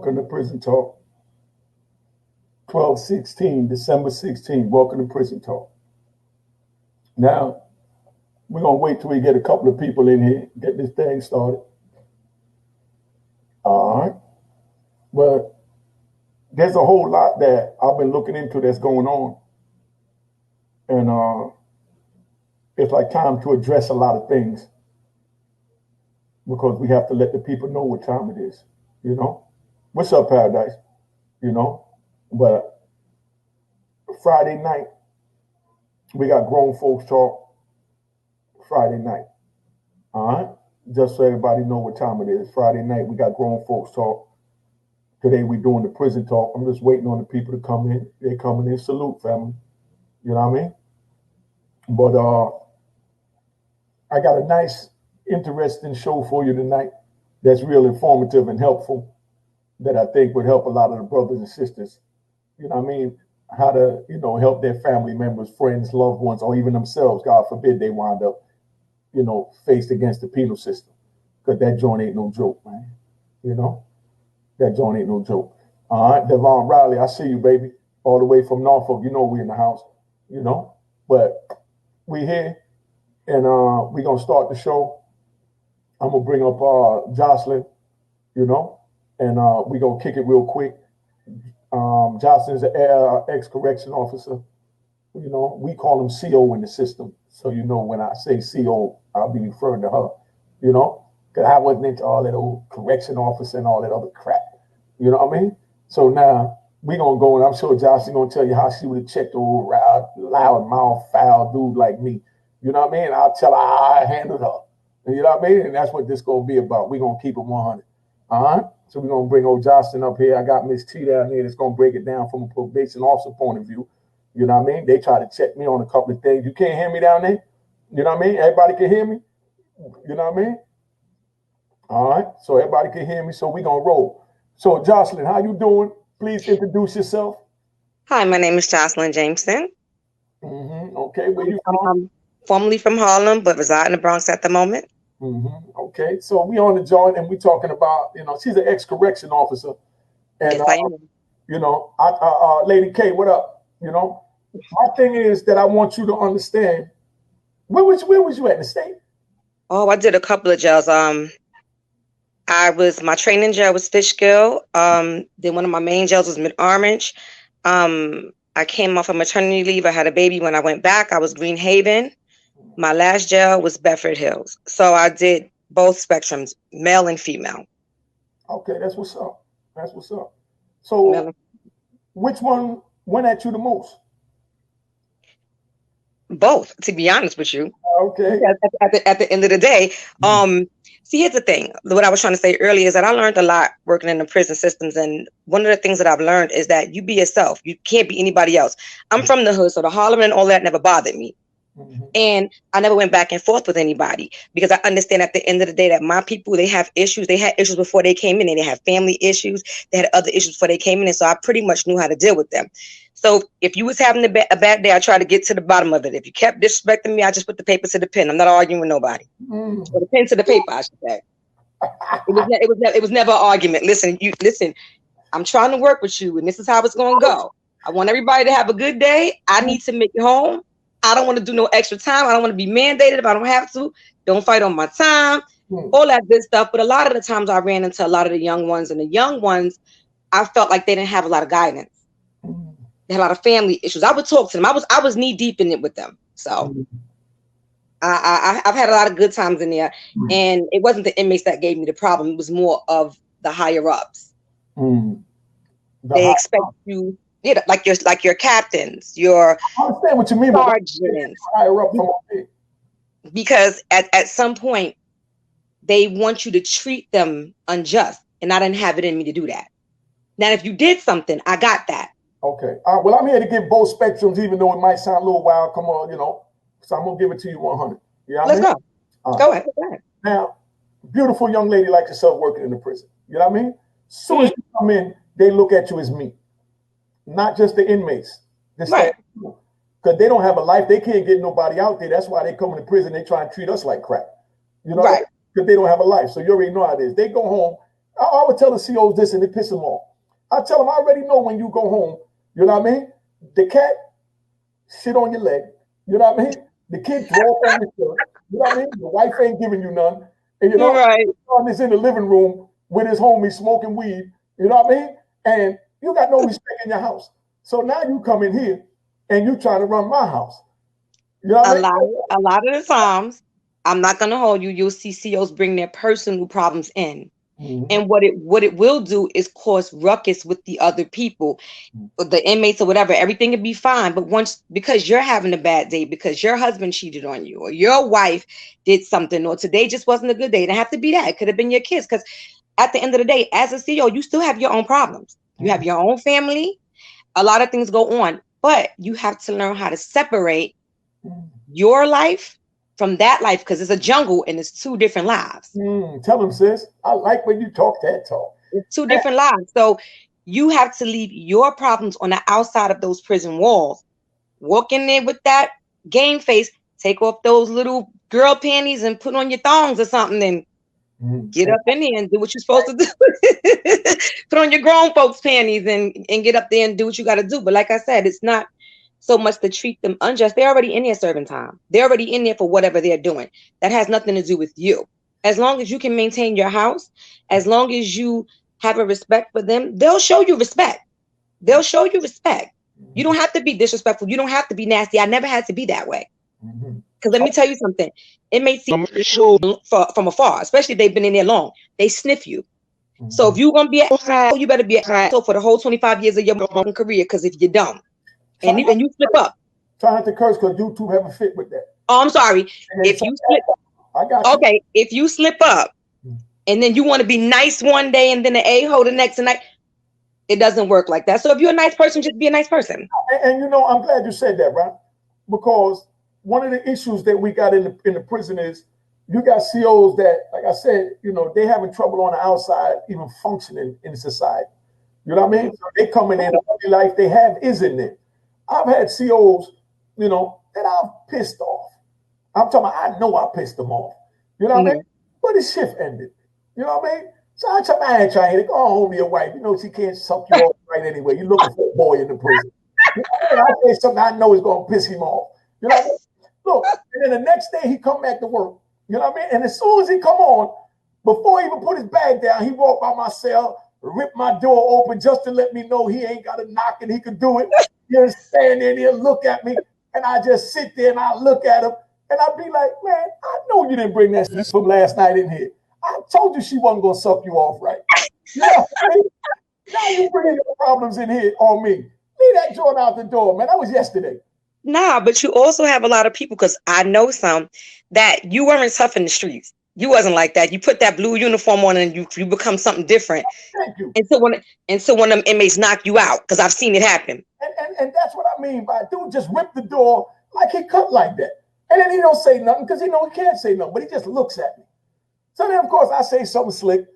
Welcome to Prison Talk. 12/16, December 16. Welcome to Prison Talk. Now, we're going to wait till we get a couple of people in here, get this thing started. All right. But there's a whole lot that I've been looking into that's going on. And it's like time to address a lot of things because we have to let the people know what time it is, you know? What's up, Paradise? You know? But Friday night, we got grown folks talk Friday night. All right? Just so everybody know what time it is. Friday night, we got grown folks talk. Today, we're doing the prison talk. I'm just waiting on the people to come in. They coming in. Salute, family. You know what I mean? But I got a nice, interesting show for you tonight that's real informative and helpful that I think would help a lot of the brothers and sisters. You know what I mean? How to, you know, help their family members, friends, loved ones, or even themselves. God forbid they wind up, you know, faced against the penal system. Because that joint ain't no joke, man. You know? That joint ain't no joke. All right, Devon Riley, I see you, baby. All the way from Norfolk. You know we in the house. You know? But we here, and we're going to start the show. I'm going to bring up Jocelyn, you know? And we're going to kick it real quick. Jocelyn's an ex-correction officer. You know, we call him CO in the system. So, you know, when I say CO, I'll be referring to her, you know, because I wasn't into all that old correction officer and all that other crap. You know what I mean? So now we're going to go, and I'm sure Jocelyn's going to tell you how she would have checked old loud mouth, foul dude like me. You know what I mean? I'll tell her how I handled her. You know what I mean? And that's what this going to be about. We're going to keep it 100. All right? So we're going to bring old Jocelyn up here. I got Miss T down here that's going to break it down from a probation officer point of view. You know what I mean? They try to check me on a couple of things. You can't hear me down there? You know what I mean? Everybody can hear me? You know what I mean? All right. So everybody can hear me. So we're going to roll. So Jocelyn, how you doing? Please introduce yourself. Hi, my name is Jocelyn Jameson. Okay. Where you from? I'm formerly from Harlem, but reside in the Bronx at the moment. Okay. So we on the joint and we talking about, you know, she's an ex-correction officer. And, Yes, I am. you know, Lady K, what up? You know, my thing is that I want you to understand. Where was you at in the state? Oh, I did a couple of jails. My training jail was Fishkill. Then one of my main jails was Mid-Orange. I came off of maternity leave. I had a baby. When I went back, I was Green Haven. My last jail was Bedford Hills. So I did both spectrums, male and female. Okay, that's what's up. That's what's up. So which one went at you the most? Both, to be honest with you. Okay. At the end of the day, see, here's the thing. What I was trying to say earlier is that I learned a lot working in the prison systems. And one of the things that I've learned is that you be yourself. You can't be anybody else. I'm from the hood, so the Harlem and all that never bothered me. And I never went back and forth with anybody because I understand at the end of the day that my people, they have issues. They had issues before they came in, and they had family issues. They had other issues before they came in. And so I pretty much knew how to deal with them. So if you was having a bad day, I try to get to the bottom of it. If you kept disrespecting me, I just put the paper to the pen. I'm not arguing with nobody. Or the pen to the paper, I should say. It was never an argument. Listen, I'm trying to work with you, and this is how it's going to go. I want everybody to have a good day. I need to make it home. I don't want to do no extra time. I don't want to be mandated if I don't have to. Don't fight on my time. All that good stuff. But a lot of the times I ran into a lot of the young ones, and the young ones, I felt like they didn't have a lot of guidance. They had a lot of family issues. I would talk to them. I was knee deep in it with them. So I've had a lot of good times in there. And it wasn't the inmates that gave me the problem. It was more of the higher ups. They expect you. Yeah, like your captains, your I understand what you mean, sergeants. Because at some point they want you to treat them unjust, and I didn't have it in me to do that. Now, if you did something, I got that. Okay. Well, I'm here to give both spectrums, even though it might sound a little wild. Come on, you know. So I'm gonna give it to you 100. Yeah. Let's go. Go ahead. Now, beautiful young lady like yourself working in the prison. You know what I mean? As soon as you come in, they look at you as meat. Not just the inmates, because they don't have a life. They can't get nobody out there. That's why they come into prison. They try and treat us like crap, you know, because they don't have a life. So you already know how it is. They go home I would tell the COs this and it piss them off. I tell them, I already know when you go home, you know what I mean? The cat shit on your leg, you know what I mean? The kid throw up on your shirt, you know what I mean? The wife ain't giving you none. And you know, right. son is in the living room with his homie smoking weed, you know what I mean? And you got no respect in your house. So now you come in here and you trying to run my house. You know what I mean? A lot of the times, I'm not gonna hold you, you'll see COs bring their personal problems in. Mm-hmm. And what it will do is cause ruckus with the other people, the inmates or whatever. Everything would be fine, but once, because you're having a bad day, because your husband cheated on you, or your wife did something, or today just wasn't a good day. It didn't have to be that. It could have been your kids. Because at the end of the day, as a CEO, you still have your own problems. You have your own family. A lot of things go on, but you have to learn how to separate your life from that life, because it's a jungle and it's two different lives. Tell them, sis. I like when you talk that talk. It's two different lives. So you have to leave your problems on the outside of those prison walls. Walk in there with that game face, take off those little girl panties and put on your thongs or something, and get up in there and do what you're supposed to do. Put on your grown folks panties and get up there and do what you got to do. But like I said, it's not so much to treat them unjust. They're already in there serving time. They're already in there for whatever they're doing. That has nothing to do with you. As long as you can maintain your house, as long as you have a respect for them, they'll show you respect. They'll show you respect. You don't have to be disrespectful. You don't have to be nasty. I never had to be that way. Because let me tell you something. It may seem from afar, especially if they've been in there long. They sniff you. So if you're going to be at high, you better be at high for the whole 25 years of your career. Because if you don't, and you slip up. Try not to curse because YouTube have a fit with that. Oh, I'm sorry. If you slip, I got you. Okay, if you slip up and then you want to be nice one day and then an a-hole the next night, it doesn't work like that. So if you're a nice person, just be a nice person. And you know, I'm glad you said that, right? Because one of the issues that we got in the prison is you got COs that, like I said, you know, they having trouble on the outside even functioning in society. You know what I mean? So they coming in, the life they have is in there. I've had COs, you know, that I've pissed off. I'm talking about, I know I pissed them off. You know what I mean? But his shift ended. You know what I mean? So I ain't trying to go home to your wife. You know she can't suck you off right anyway. You're looking for a boy in the prison. You know, I say something I know is going to piss him off. You know what I mean? Look, and then the next day he come back to work. You know what I mean? And as soon as he come on, before he even put his bag down, he walked by my cell, ripped my door open just to let me know he ain't got to knock and he could do it. He'll stand there and he'll look at me. And I just sit there and I look at him. And I'd be like, man, I know you didn't bring that shit from last night in here. I told you she wasn't going to suck you off right. You know what I mean? Now you bringing your problems in here on me. Leave that joint out the door, man. That was yesterday. Nah, but you also have a lot of people, because I know some, that you weren't tough in the streets. You wasn't like that. You put that blue uniform on and you become something different. Thank you. And so when them inmates knock you out, because I've seen it happen. And that's what I mean by dude just ripped the door like he cut like that. And then he don't say nothing because he know he can't say nothing, but he just looks at me. So then, of course, I say something slick.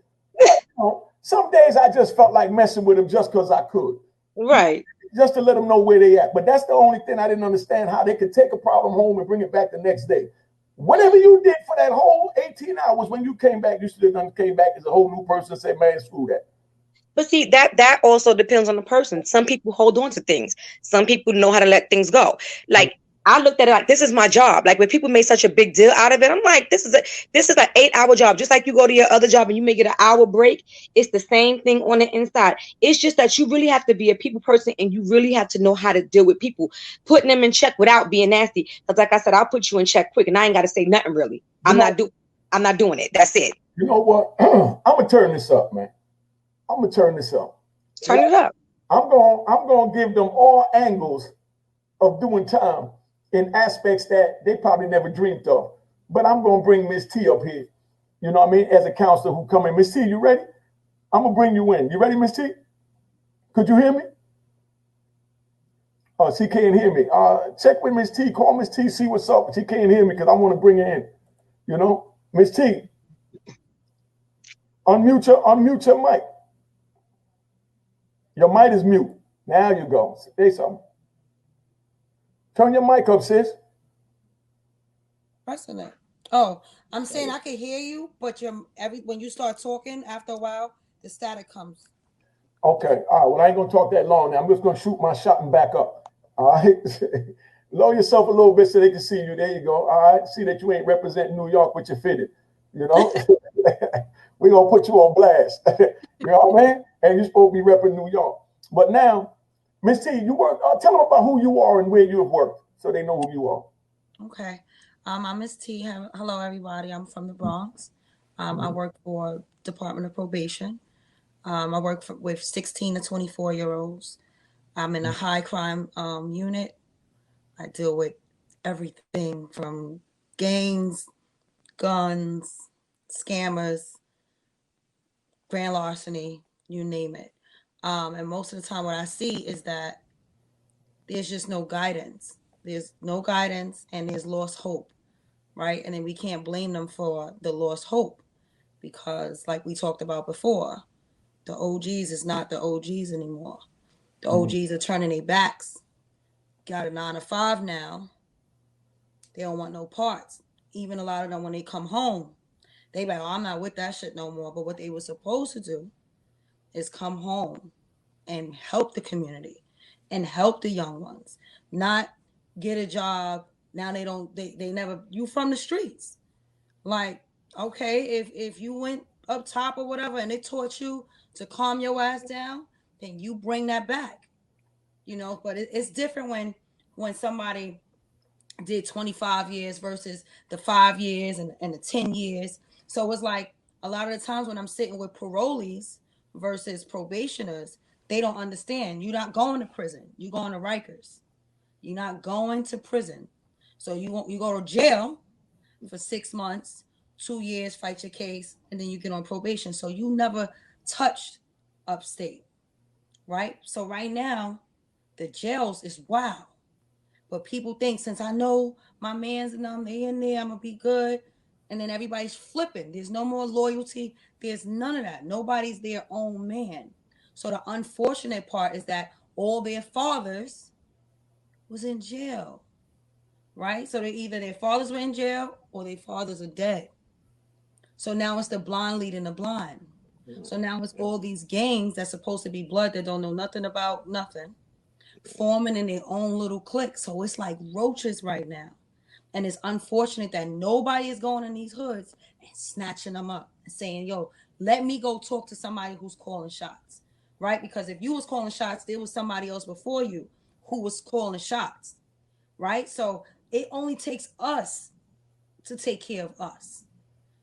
You know, some days I just felt like messing with him just because I could. Right. Just to let them know where they at. But that's the only thing I didn't understand, how they could take a problem home and bring it back the next day. Whatever you did for that whole 18 hours when you came back, you should have done came back as a whole new person and said, man, screw that. But see, that also depends on the person. Some people hold on to things. Some people know how to let things go. Like, I looked at it like, this is my job. Like, when people make such a big deal out of it, I'm like, this is an 8-hour job. Just like you go to your other job and you may get an hour break. It's the same thing on the inside. It's just that you really have to be a people person and you really have to know how to deal with people, putting them in check without being nasty. Because like I said, I'll put you in check quick and I ain't got to say nothing really. I'm not doing it. That's it. You know what? I'm going to turn this up, man. I'm going to turn this up. Turn it up. I'm going to give them all angles of doing time in aspects that they probably never dreamed of. But I'm going to bring Miss T up here, you know what I mean, as a counselor who come in. Miss T, you ready? I'm going to bring you in. You ready, Miss T? Could you hear me? Oh, she can't hear me. Check with Miss T. Call Miss T, see what's up. She can't hear me because I want to bring her in. You know, Miss T, unmute your mic. Your mic is mute. Now you go. Say something. Turn your mic up, sis. Pressing it. Oh, I'm saying I can hear you, but when you start talking, after a while, the static comes. Okay. All right. Well, I ain't gonna talk that long now. I'm just gonna shoot my shot and back up. All right. Lower yourself a little bit so they can see you. There you go. All right. See that you ain't representing New York with your fitted. You know, we're gonna put you on blast. You know what I mean? And you're supposed to be repping New York. But now, Miss T, you work. Tell them about who you are and where you have worked, so they know who you are. Okay. I'm Miss T. Hello, everybody. I'm from the Bronx. I work for Department of Probation. I work with 16 to 24-year-olds. I'm in a high crime unit. I deal with everything from gangs, guns, scammers, grand larceny, you name it. And most of the time, what I see is that there's just no guidance. There's no guidance, and there's lost hope, right? And then we can't blame them for the lost hope because, like we talked about before, the OGs is not the OGs anymore. The OGs are turning their backs. Got a 9 to 5 now. They don't want no parts. Even a lot of them, when they come home, they be like, oh, I'm not with that shit no more. But what they were supposed to do is come home and help the community and help the young ones, not get a job. Now they never, you from the streets. Like, okay, if you went up top or whatever and they taught you to calm your ass down, then you bring that back, but it's different when somebody did 25 years versus the 5 years and the 10 years. So it's like a lot of the times when I'm sitting with parolees versus probationers, they don't understand. You're not going to prison. You're going to Rikers. You're not going to prison. So you go to jail for 6 months, 2 years, fight your case, and then you get on probation. So you never touched upstate, right? So right now, the jails is wild. But people think since I know my man's and them, they in there, I'm gonna be good. And then everybody's flipping. There's no more loyalty. There's none of that. Nobody's their own man. So the unfortunate part is that all their fathers was in jail, right? So they either their fathers were in jail or their fathers are dead. So now it's the blind leading the blind. So now it's all these gangs that's supposed to be blood that don't know nothing about nothing, forming in their own little cliques. So it's like roaches right now. And it's unfortunate that nobody is going in these hoods and snatching them up and saying, yo, let me go talk to somebody who's calling shots. Right? Because if you was calling shots, there was somebody else before you who was calling shots. Right? So it only takes us to take care of us.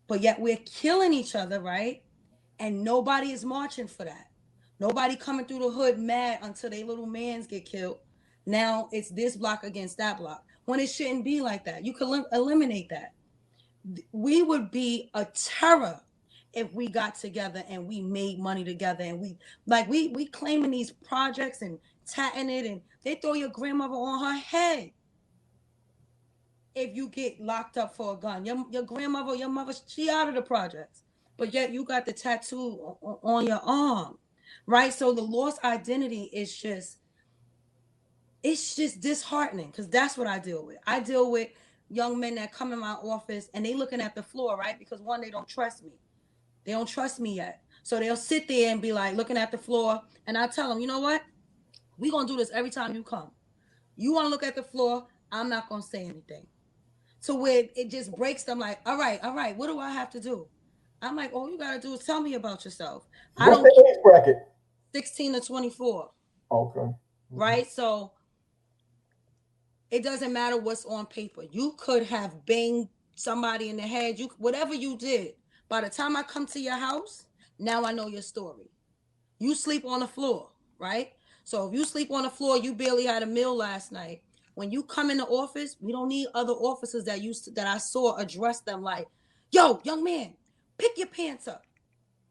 But yet we're killing each other, right? And nobody is marching for that. Nobody coming through the hood mad until they little mans get killed. Now it's this block against that block. When it shouldn't be like that. You could eliminate that. We would be a terror if we got together and we made money together and we claiming these projects and tatting it and they throw your grandmother on her head if you get locked up for a gun. Your grandmother, your mother, she out of the projects. But yet you got the tattoo on your arm. Right? So the lost identity is it's just disheartening because that's what I deal with. I deal with young men that come in my office and they looking at the floor, right? Because one, they don't trust me. They don't trust me yet. So they'll sit there and be like looking at the floor. And I tell them, you know what? We're going to do this every time you come. You want to look at the floor. I'm not going to say anything. So where it just breaks them like, all right, what do I have to do? I'm like, all you got to do is tell me about yourself. I What's don't the age bracket? 16 to 24. Okay. Right? So it doesn't matter what's on paper. You could have banged somebody in the head. You whatever you did. By the time I come to your house, now I know your story. You sleep on the floor, right? So if you sleep on the floor, you barely had a meal last night. When you come in the office, we don't need other officers that I saw address them like, "Yo, young man, pick your pants up."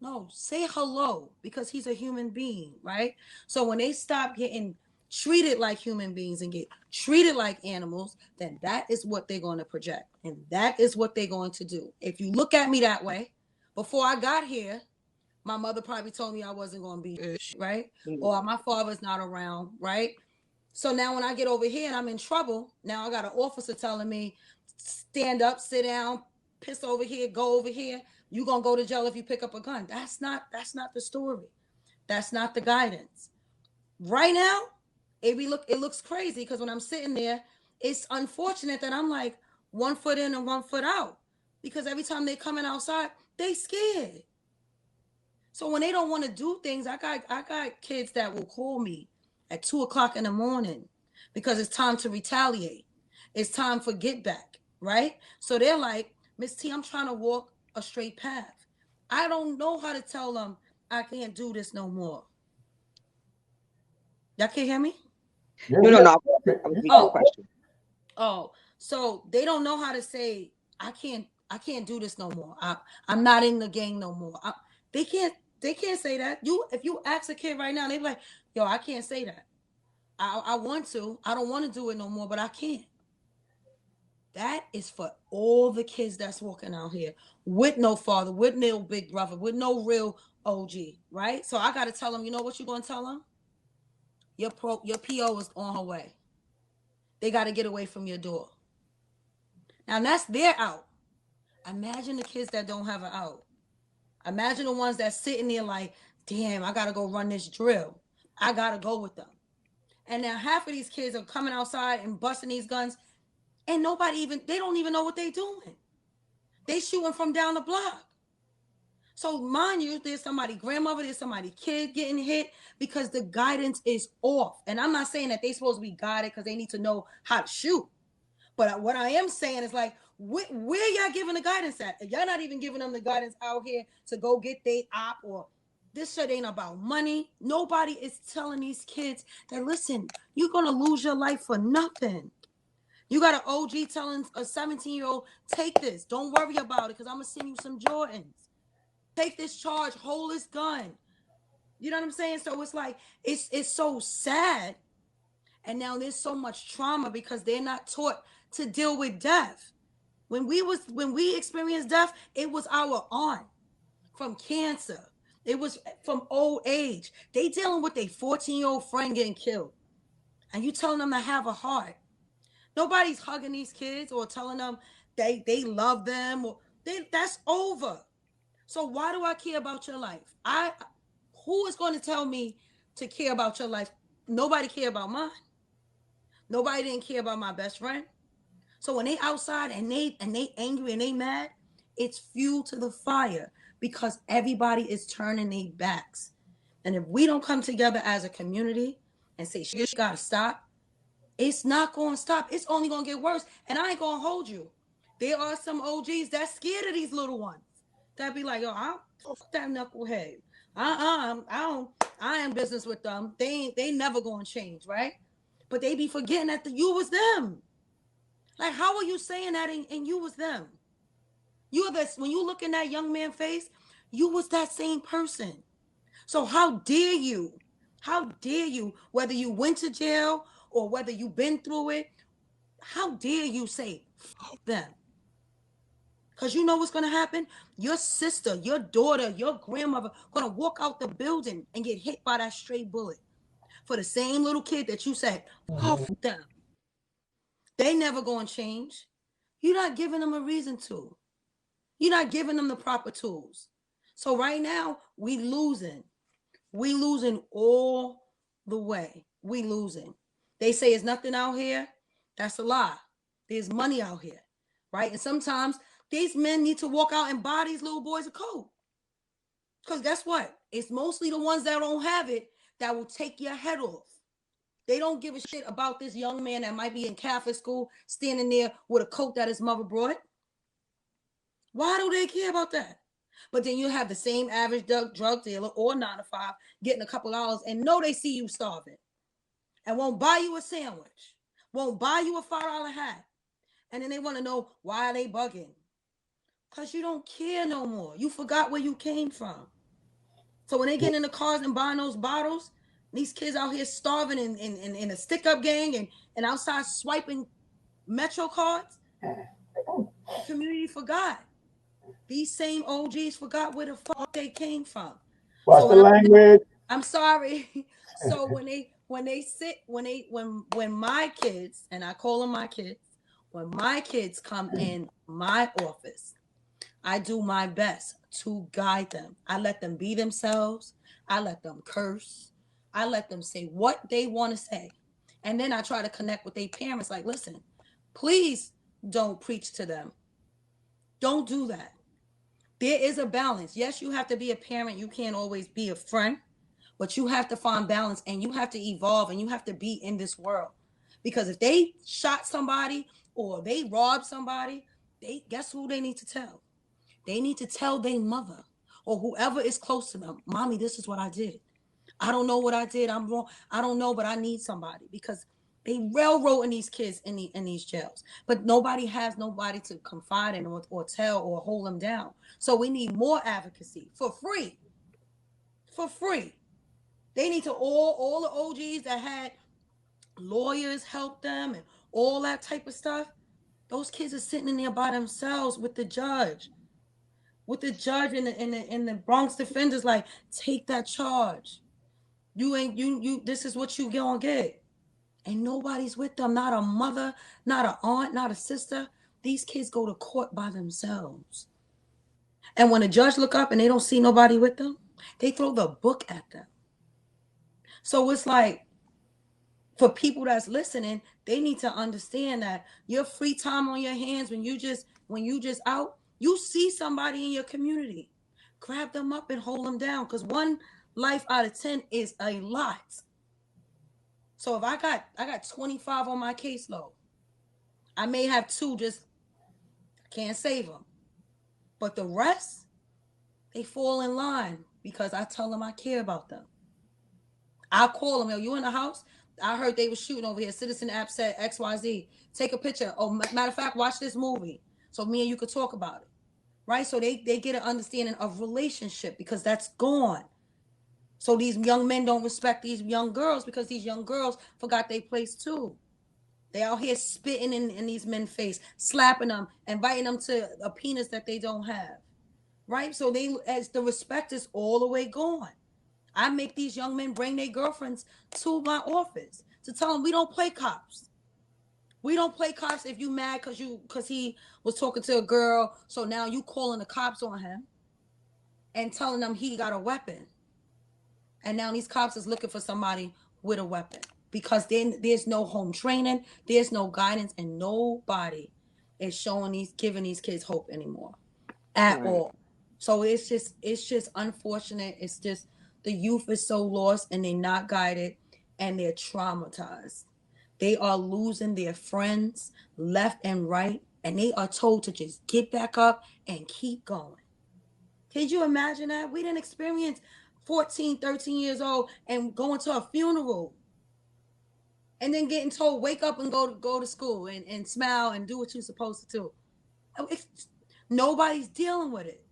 No, say hello because he's a human being, right? So when they stop getting treated like human beings and get treated like animals, then that is what they're going to project. And that is what they're going to do. If you look at me that way, before I got here, my mother probably told me I wasn't going to be ish, right? Or my father's not around, right? So now when I get over here and I'm in trouble, now I got an officer telling me, stand up, sit down, piss over here, go over here. You're going to go to jail if you pick up a gun. That's not the story. That's not the guidance. Right now, it looks crazy because when I'm sitting there, it's unfortunate that I'm like 1 foot in and 1 foot out, because every time they're coming outside, they scared. So when they don't want to do things, I got kids that will call me at 2:00 in the morning because it's time to retaliate. It's time for get back, right? So they're like, Miss T, I'm trying to walk a straight path. I don't know how to tell them I can't do this no more. Y'all can't hear me? Yeah, No. Oh, so they don't know how to say I can't do this no more. I'm not in the gang no more. They can't say that. If you ask a kid right now, they be like, yo, I can't say that. I want to. I don't want to do it no more, but I can't. That is for all the kids that's walking out here with no father, with no big brother, with no real OG, right? So I got to tell them, you know what you're going to tell them? Your PO is on her way. They got to get away from your door. Now that's their out. Imagine the kids that don't have an out. Imagine the ones that's sitting there like, damn, I got to go run this drill. I got to go with them. And now half of these kids are coming outside and busting these guns, and they don't even know what they're doing. They shooting from down the block. So mind you, there's somebody grandmother, there's somebody kid getting hit because the guidance is off. And I'm not saying that they're supposed to be guided because they need to know how to shoot. But what I am saying is like, where y'all giving the guidance at? Y'all not even giving them the guidance out here to go get they op, or this shit ain't about money. Nobody is telling these kids that, listen, you're going to lose your life for nothing. You got an OG telling a 17-year-old, take this. Don't worry about it because I'm going to send you some Jordans. Take this charge. Hold this gun. You know what I'm saying? So it's like, it's so sad. And now there's so much trauma because they're not taught to deal with death. When we experienced death, it was our aunt from cancer. It was from old age. They dealing with a 14-year-old friend getting killed. And you telling them to have a heart. Nobody's hugging these kids or telling them they love them. That's over. So why do I care about your life? Who is going to tell me to care about your life? Nobody care about mine. Nobody didn't care about my best friend. So when they outside and they angry and they mad, it's fuel to the fire because everybody is turning their backs. And if we don't come together as a community and say, shit gotta stop, it's not going to stop. It's only going to get worse. And I ain't going to hold you. There are some OGs that's scared of these little ones. That be like, yo, I fuck that knucklehead. I ain't business with them. They never going to change, right? But they be forgetting that you was them. Like, how are you saying that and you was them? When you look in that young man's face, you was that same person. So how dare you? How dare you, whether you went to jail or whether you've been through it, how dare you say, fuck them? Because you know what's going to happen? Your sister, your daughter, your grandmother going to walk out the building and get hit by that stray bullet for the same little kid that you said, fuck them. They never going to change. You're not giving them a reason to. You're not giving them the proper tools. So right now, we losing. We losing all the way. We losing. They say there's nothing out here. That's a lie. There's money out here, right? And sometimes these men need to walk out and buy these little boys a coat. Because guess what? It's mostly the ones that don't have it that will take your head off. They don't give a shit about this young man that might be in Catholic school standing there with a coat that his mother brought. Why do they care about that? But then you have the same average drug dealer or 9 to 5 getting a couple dollars and know they see you starving and won't buy you a sandwich, won't buy you a $5 hat. And then they want to know why they bugging. Because you don't care no more. You forgot where you came from. So when they get in the cars and buying those bottles, these kids out here starving in a stick-up gang and outside swiping Metro cards, the community forgot. These same OGs forgot where the fuck they came from. What's the language? I'm sorry. So when my kids, and I call them my kids, when my kids come in my office, I do my best to guide them. I let them be themselves. I let them curse. I let them say what they want to say. And then I try to connect with their parents like, listen, please don't preach to them. Don't do that. There is a balance. Yes, you have to be a parent. You can't always be a friend, but you have to find balance and you have to evolve and you have to be in this world. Because if they shot somebody or they robbed somebody, they guess who they need to tell? They need to tell their mother or whoever is close to them, Mommy, this is what I did. I don't know what I did. I'm wrong. I don't know, but I need somebody because they railroading these kids in these jails. But nobody has nobody to confide in or tell or hold them down. So we need more advocacy for free. For free. They need to all the OGs that had lawyers help them and all that type of stuff. Those kids are sitting in there by themselves with the judge. With the judge and the Bronx defenders, like, take that charge. You ain't you this is what you gonna get. And nobody's with them. Not a mother, not an aunt, not a sister. These kids go to court by themselves. And when the judge look up and they don't see nobody with them, they throw the book at them. So it's like, for people that's listening, they need to understand that your free time on your hands when you just out, you see somebody in your community, grab them up and hold them down, because one life out of 10 is a lot. So if I got 25 on my caseload, I may have two, just can't save them, but the rest, they fall in line because I tell them I care about them. I call them, yo, you in the house? I heard they were shooting over here. Citizen app said XYZ. Take a picture. Oh, matter of fact, watch this movie so me and you could talk about it. Right? So they get an understanding of relationship because that's gone. So these young men don't respect these young girls because these young girls forgot their place too. They out here spitting in these men's face, slapping them, inviting them to a penis that they don't have. Right? So they, as the respect is all the way gone. I make these young men bring their girlfriends to my office to tell them we don't play cops. We don't play cops if you mad because he was talking to a girl. So now you calling the cops on him and telling them he got a weapon. And now these cops is looking for somebody with a weapon because then there's no home training, there's no guidance, and nobody is giving these kids hope anymore at all. So it's just unfortunate. It's just the youth is so lost and they're not guided and they're traumatized. They are losing their friends left and right, and they are told to just get back up and keep going. Can you imagine that? We didn't experience 14, 13 years old and going to a funeral and then getting told, wake up and go to school and smile and do what you're supposed to do. Nobody's dealing with it.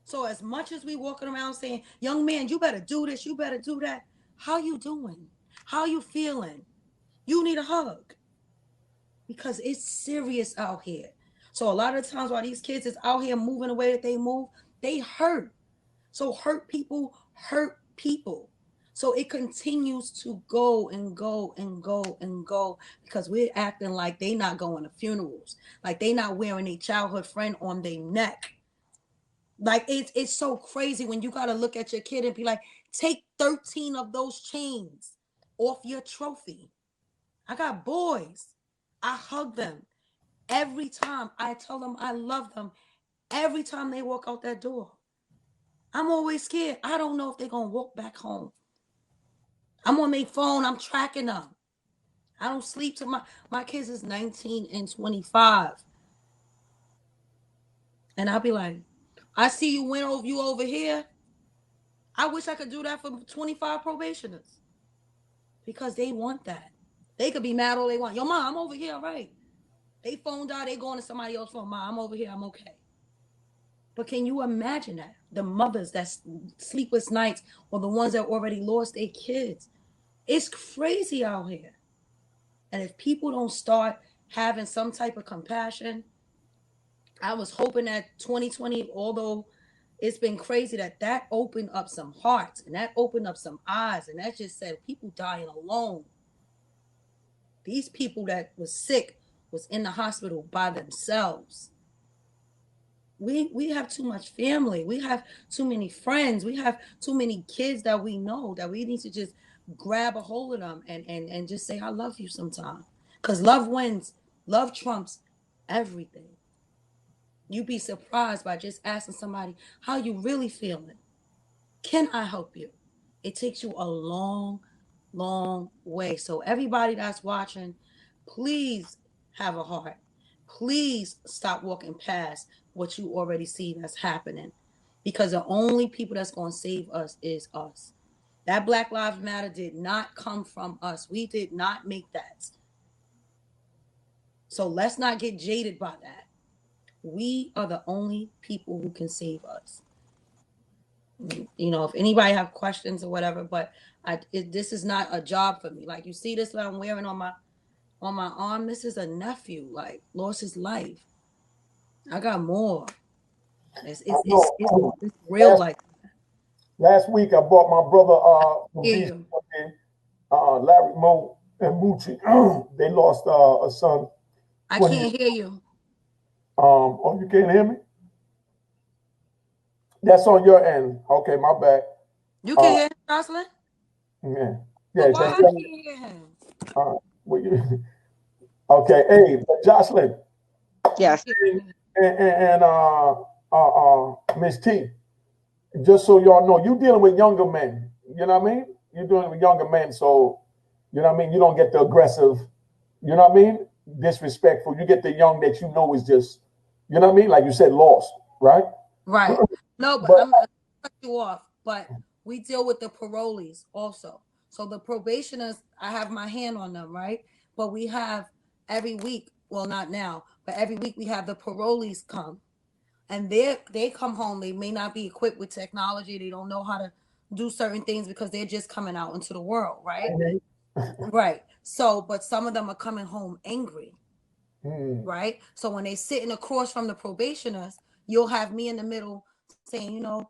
So as much as we walking around saying, young man, you better do this, you better do that. How you doing? How you feeling? You need a hug. Because it's serious out here. So a lot of times while these kids is out here moving the way that they move, they hurt. So hurt people hurt people. So it continues to go and go and go and go because we're acting like they not going to funerals, like they not wearing a childhood friend on their neck. Like it's so crazy when you got to look at your kid and be like, take 13 of those chains off your trophy. I got boys. I hug them every time. I tell them I love them every time they walk out that door. I'm always scared. I don't know if they're going to walk back home. I'm on their phone. I'm tracking them. I don't sleep till my kids is 19 and 25. And I'll be like, I see you went over you over here. I wish I could do that for 25 probationers. Because they want that. They could be mad all they want. Yo, mom, I'm over here, right? They phoned out, they going to somebody else's phone. Mom, I'm over here, I'm okay. But can you imagine that? The mothers that sleepless nights or the ones that already lost their kids. It's crazy out here. And if people don't start having some type of compassion, I was hoping that 2020, although it's been crazy, that opened up some hearts and that opened up some eyes. And that just said people dying alone. These people that was sick was in the hospital by themselves. we have too much family. We have too many friends. We have too many kids that we know that we need to just grab a hold of them and just say, I love you sometime. Because love wins. Love trumps everything. You'd be surprised by just asking somebody how you really feeling. Can I help you? It takes you a long, long way. So everybody that's watching, please have a heart. Please stop walking past what you already see that's happening. Because the only people that's going to save us is us. That Black Lives Matter did not come from us. We did not make that. So let's not get jaded by that. We are the only people who can save us. You know, if anybody have questions or whatever, but this is not a job for me. Like you see this that I'm wearing on my arm. This is a nephew, like lost his life. I got more. It's real last, life. last week I bought my brother from Hear DC, you. Larry Moe and Moochie. They lost a son. I can't hear you. Oh, you can't hear me? That's on your end. Okay, my bad. You can hear him, Jocelyn? Yeah. But Yeah, why that's I can't hear him? well, okay. Hey, Jocelyn. Yes. And Miss T, just so y'all know, you dealing with younger men. You know what I mean? You're dealing with younger men, so you know what I mean. You don't get the aggressive. You know what I mean? Disrespectful. You get the young that you know is just, you know what I mean? Like you said, lost, right? Right. No, but I'm gonna cut you off. But we deal with the parolees also. So the probationers, I have my hand on them, right? But we have every week, well, not now, but every week we have the parolees come, and they come home. They may not be equipped with technology. They don't know how to do certain things because they're just coming out into the world, right? Right. So, but some of them are coming home angry. Right. So when they sitting across from the probationers, you'll have me in the middle saying, you know,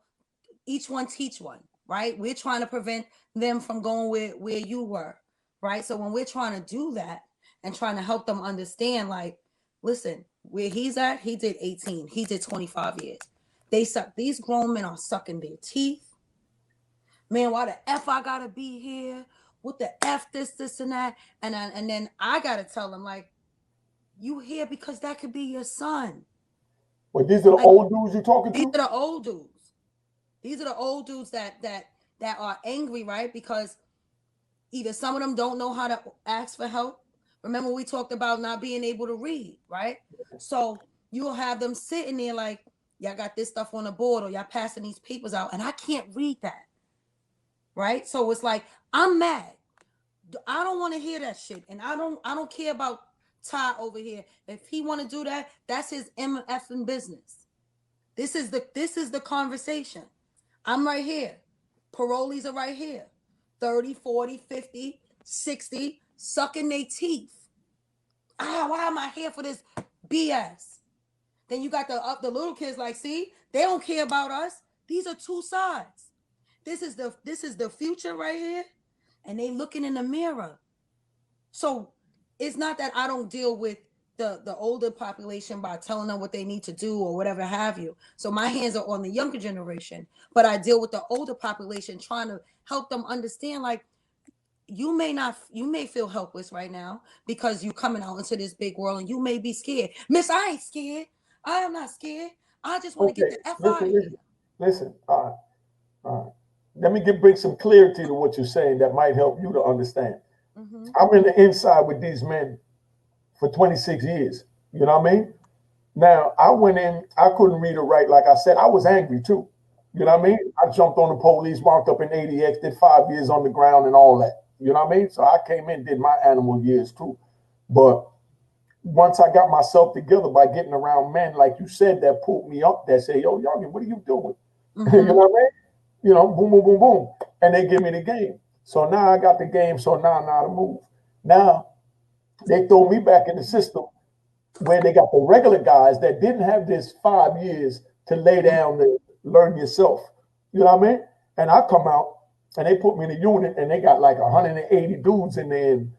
each one teach one, right? We're trying to prevent them from going where you were, right? So when we're trying to do that and trying to help them understand, like, listen, where he's at, he did 18, he did 25 years. They suck. These grown men are sucking their teeth. Man, why the F I gotta be here? What the F this and that? And then I gotta tell them, like, you here because that could be your son. But these are the old dudes you're talking to? These are the old dudes. These are the old dudes that are angry, right? Because either some of them don't know how to ask for help. Remember, we talked about not being able to read, right? So you'll have them sitting there like, y'all got this stuff on the board or y'all passing these papers out, and I can't read that. Right? So it's like, I'm mad. I don't want to hear that shit. And I don't care about Ty over here. If he want to do that, that's his MFing business. This is the conversation. I'm right here. Parolees are right here. 30, 40, 50, 60, sucking their teeth. Why am I here for this BS? Then you got the little kids like, see, they don't care about us. These are two sides. This is the future right here, and they looking in the mirror. So it's not that I don't deal with the older population by telling them what they need to do or whatever have you. So my hands are on the younger generation, but I deal with the older population trying to help them understand, like, you may feel helpless right now because you're coming out into this big world and you may be scared. Miss, I ain't scared. I am not scared. I just want to get the F out of here. Listen. Let me bring some clarity to what you're saying that might help you to understand. I'm in the inside with these men for 26 years. You know what I mean? Now, I went in, I couldn't read or write. Like I said, I was angry too. You know what I mean? I jumped on the police, walked up in ADX, did 5 years on the ground and all that. You know what I mean? So I came in, did my animal years too. But once I got myself together by getting around men, like you said, that pulled me up, that say, yo, youngin, what are you doing? You know what I mean? You know, boom, boom, boom, boom. And they give me the game. So now I got the game, so now I know how to move. Now, they throw me back in the system where they got the regular guys that didn't have this 5 years to lay down and learn yourself. You know what I mean? And I come out and they put me in a unit and they got like 180 dudes in there and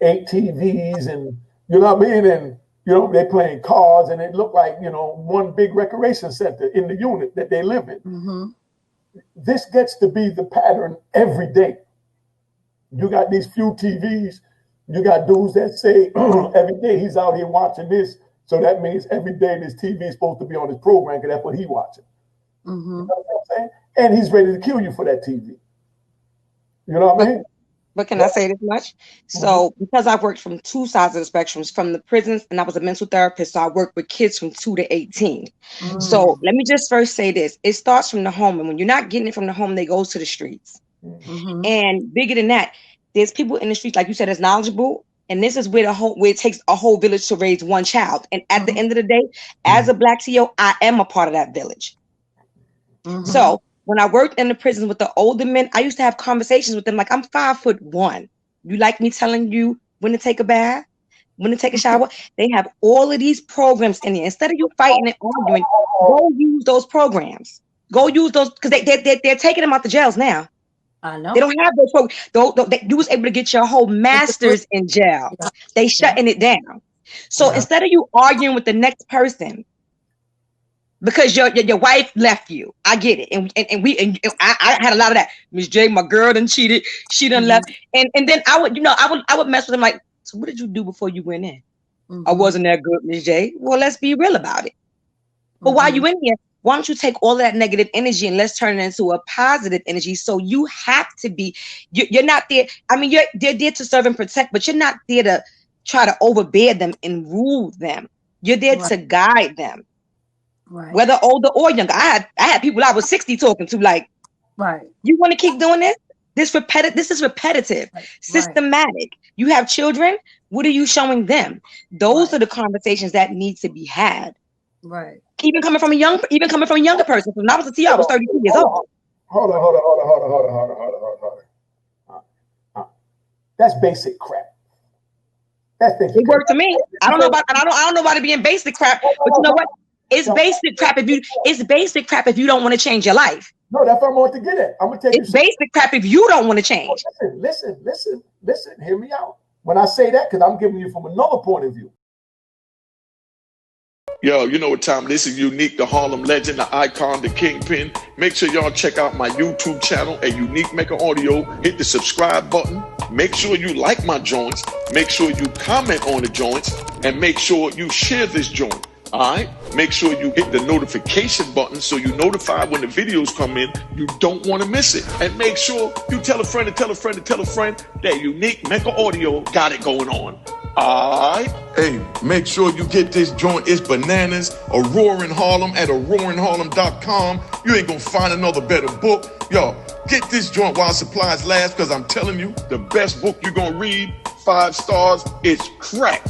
8 TVs and, you know what I mean? And You know, they're playing cards, and it looked like, one big recreation center in the unit that they live in. Mm-hmm. This gets to be the pattern every day. You got these few TVs. You got dudes that say every day he's out here watching this. So that means every day this TV is supposed to be on his program because that's what he's watching. Mm-hmm. You know what I'm saying? And he's ready to kill you for that TV. You know what I mean? But can I say this much? So because I've worked from two sides of the spectrums, from the prisons, and I was a mental therapist, so I worked with kids from 2 to 18. So let me just first say this. It starts from the home. And when you're not getting it from the home, they go to the streets. And bigger than that, there's people in the streets, like you said, that's knowledgeable. And this is where it takes a whole village to raise one child. And at the end of the day, as a Black TO, I am a part of that village. So when I worked in the prisons with the older men, I used to have conversations with them like, I'm 5'1". You like me telling you when to take a bath, when to take a shower? They have all of these programs in there. Instead of you fighting and arguing, go use those programs. Go use those, because they're taking them out the jails now. I know. They don't have those programs. You was able to get your whole master's in jail. They shutting it down. So instead of you arguing with the next person, because your wife left you, I get it, and I had a lot of that. Miss J, my girl done cheated, she done left, and then I would mess with them like, so what did you do before you went in? I wasn't that good, Miss J. Well, let's be real about it. But while you in here, why don't you take all of that negative energy and let's turn it into a positive energy? So you have to be, you're not there. I mean, they're there to serve and protect, but you're not there to try to overbear them and rule them. You're there to guide them. Right. Whether older or younger. I had people I was 60 talking to, like, you want to keep doing this? This is repetitive, systematic. You have children. What are you showing them? Those are the conversations that need to be had. Right. Even coming from a younger person. When I was a TO, I was 32 years old. Hold on. That's basic crap. It worked to me. I don't know about it being basic crap, but you know what? It's basic crap if you don't want to change your life. No, that's what I want to get at. I'm gonna tell you. It's basic crap if you don't want to change. Listen. Hear me out. When I say that, because I'm giving you from another point of view. Yo, you know what time this is. Unique, the Harlem legend, the icon, the kingpin. Make sure y'all check out my YouTube channel at Unique Mecca Audio. Hit the subscribe button. Make sure you like my joints. Make sure you comment on the joints, and make sure you share this joint. All right, make sure you hit the notification button so you notify when the videos come in. You don't want to miss it. And make sure you tell a friend to tell a friend to tell a friend that Unique Mecca Audio got it going on. All right. Hey, make sure you get this joint. It's bananas. A Roaring Harlem at roaringharlem.com. You ain't gonna find another better book. Yo, get this joint while supplies last, because I'm telling you, the best book you're gonna read, 5 stars, it's crack.